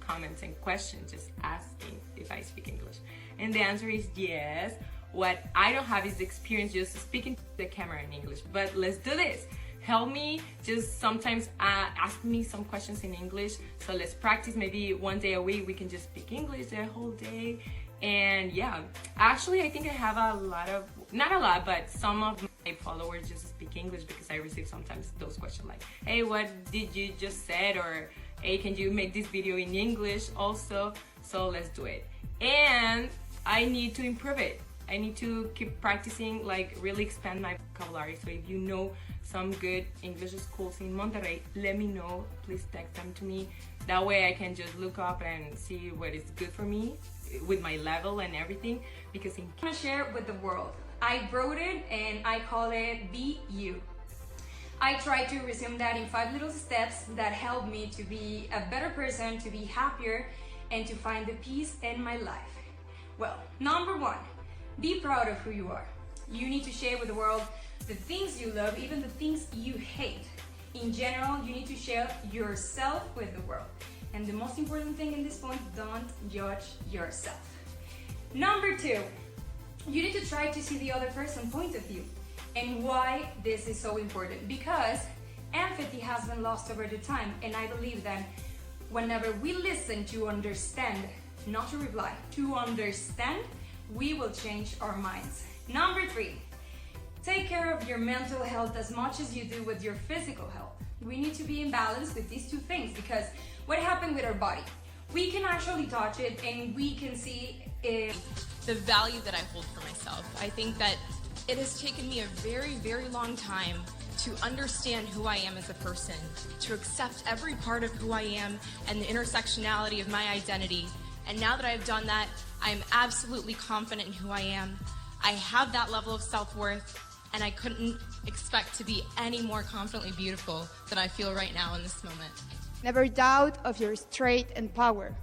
comments and questions, just asking if I speak English. And the answer is yes. What I don't have is experience just speaking to the camera in English, but let's do this. Help me, just sometimes ask me some questions in English. So let's practice. Maybe one day a week we can just speak English the whole day. And yeah, actually I think I have a lot of, not a lot, but some of my followers just speak English because I receive sometimes those questions like, hey, what did you just said? Or hey, can you make this video in English also? So let's do it. And I need to improve it. I need to keep practicing, like really expand my vocabulary. So if you know some good English schools in Monterrey, let me know. Please text them to me. That way I can just look up and see what is good for me with my level and everything. Because I'm gonna share with the world. I wrote it and I call it Be You. I try to resume that in 5 little steps that help me to be a better person, to be happier, and to find the peace in my life. Well, number 1. Be proud of who you are. You need to share with the world the things you love, even the things you hate. In general, you need to share yourself with the world. And the most important thing in this point, don't judge yourself. Number 2, you need to try to see the other person's point of view. And why this is so important? Because empathy has been lost over the time, and I believe that whenever we listen to understand, not to reply, to understand, we will change our minds. Number 3, take care of your mental health as much as you do with your physical health. We need to be in balance with these 2 things, because what happened with our body? We can actually touch it and we can see the value that I hold for myself. I think that it has taken me a very, very long time to understand who I am as a person, to accept every part of who I am and the intersectionality of my identity. And now that I've done that, I'm absolutely confident in who I am. I have that level of self-worth, and I couldn't expect to be any more confidently beautiful than I feel right now in this moment. Never doubt of your strength and power.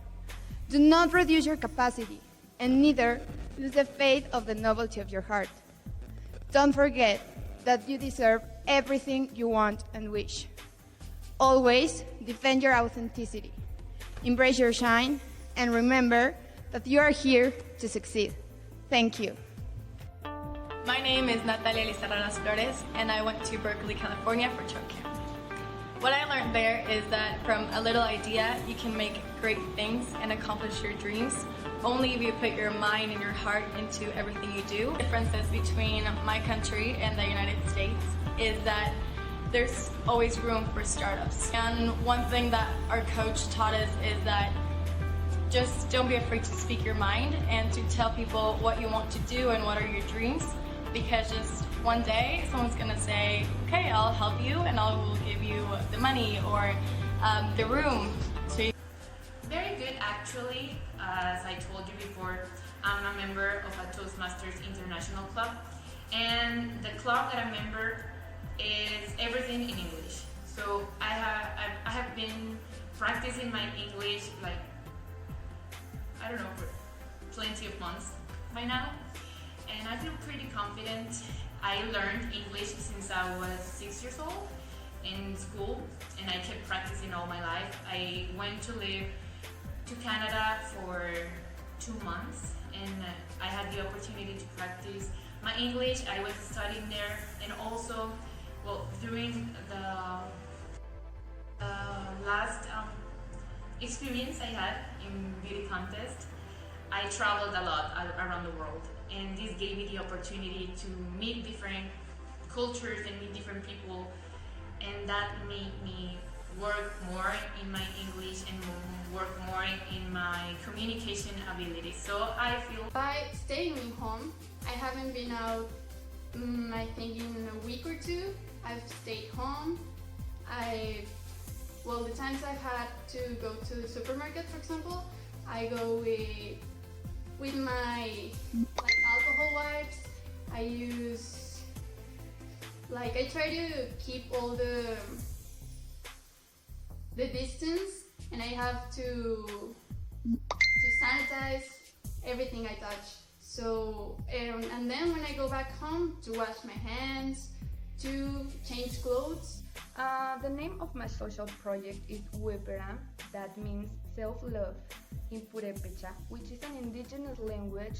Do not reduce your capacity, and neither lose the faith of the novelty of your heart. Don't forget that you deserve everything you want and wish. Always defend your authenticity. Embrace your shine, and remember that you are here to succeed. Thank you. My name is Natalia Lizarraras Flores, and I went to Berkeley, California for church camp. What I learned there is that from a little idea, you can make great things and accomplish your dreams, only if you put your mind and your heart into everything you do. The differences between my country and the United States is that there's always room for startups. And one thing that our coach taught us is that just don't be afraid to speak your mind and to tell people what you want to do and what are your dreams, because just one day someone's gonna say, okay, I'll help you and I will give you the money or the room. Very good, actually. As I told you before, I'm a member of a Toastmasters International Club, and the club that I'm a member is everything in English. So I have been practicing my English like, I don't know, for plenty of months by now, and I feel pretty confident. I learned English since I was 6 years old in school, and I kept practicing all my life. I went to live to Canada for 2 months, and I had the opportunity to practice my English. I was studying there, and also, well, during the last experience I had in beauty contest, I traveled a lot around the world, and this gave me the opportunity to meet different cultures and meet different people, and that made me work more in my English and work more in my communication abilities. So I feel by staying home, I haven't been out, I think in a week or 2. I've stayed home. Well, the times I've had to go to the supermarket, for example, I go with my alcohol wipes. I try to keep all the distance, and I have to sanitize everything I touch. So, and then when I go back home, to wash my hands, to change clothes. The name of my social project is Webera, that means self-love in Purépecha, which is an indigenous language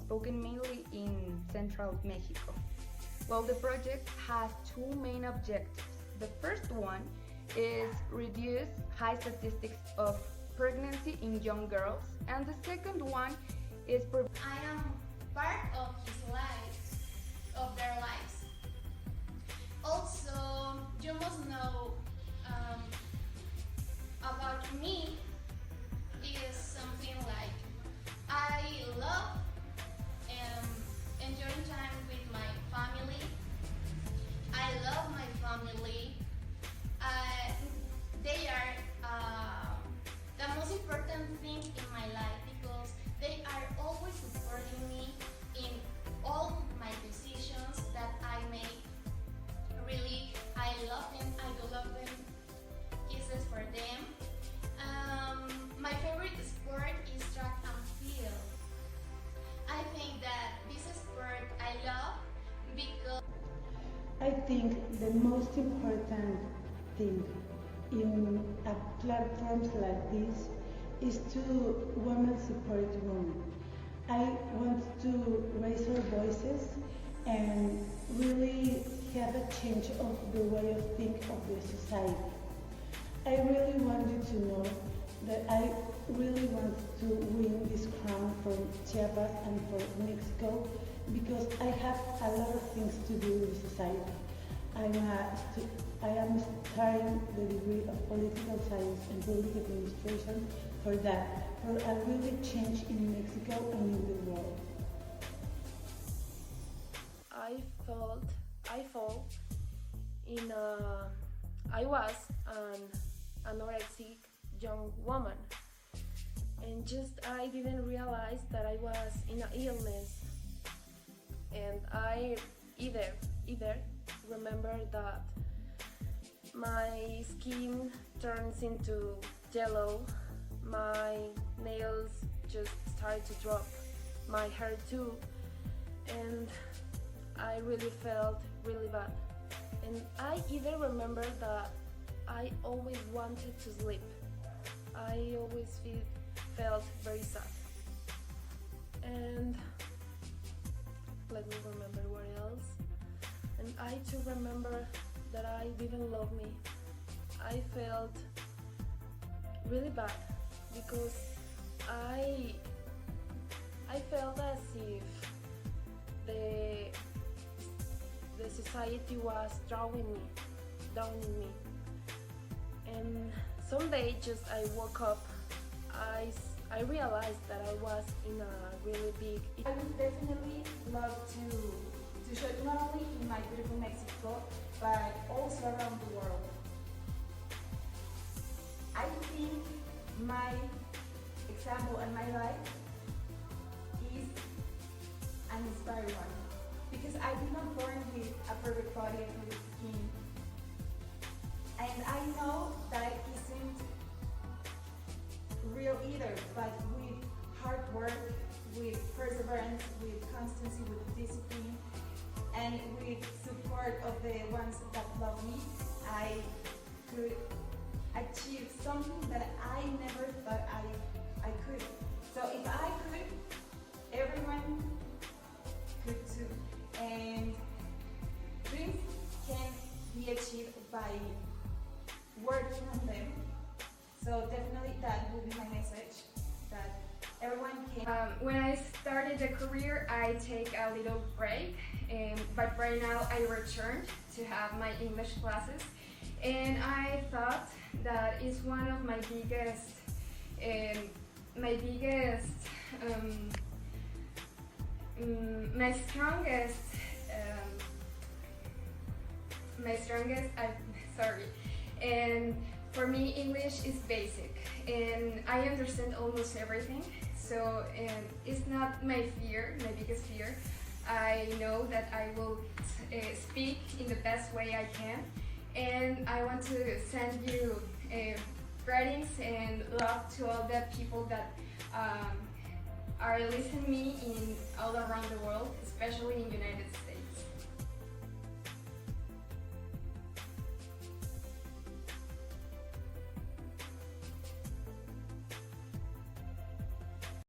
spoken mainly in central Mexico. Well, the project has two main objectives. The first one is reduce high statistics of pregnancy in young girls, and the second one is I am part of his lives, of their lives. Also, you must know about me is something like I love enjoying time with my family. I love my family. They are the most important thing in my life because they are always supporting me in all my decisions that I make. Really, I love them. I do love them. Kisses for them. My favorite sport is track and field. I think that this sport I love because I think the most important thing in a platforms like this is to women support women. I want to raise our voices and really have a change of the way of think of the society. I really want you to know that I really want to win this crown for Chiapas and for Mexico because I have a lot of things to do in society. I am studying the degree of political science and public administration for that, for a really change in Mexico and in the world. I was an anorexic young woman, and just I didn't realize that I was in an illness, and I either remember that my skin turns into yellow, my nails just started to drop, my hair too, and I really felt really bad. And I either remember that I always wanted to sleep. I always felt very sad. And let me remember what else. And I too remember that I didn't love me. I felt really bad because I felt as if the society was drawing me, downing me. And someday just I woke up, I realized that I was in a really big... I would definitely love to show it not only in my beautiful Mexico, but also around the world. I think my example and my life is an inspiring one. Because I was not born with a perfect body and perfect skin. And I know that it isn't real either, but with hard work, with perseverance, with constancy, with discipline, and with support of the ones that love me, I could achieve something that I never thought I could. So if I could, everyone could too. And dreams can be achieved by working on them. So definitely that will be my message, that everyone can. When I started the career, I take a little break, but right now I returned to have my English classes, and I thought that is one of my strongest, and for me English is basic and I understand almost everything, so it's not my biggest fear. I know that I will speak in the best way I can, and I want to send you greetings and love to all the people that are listening to me in all around the world, especially in the United States.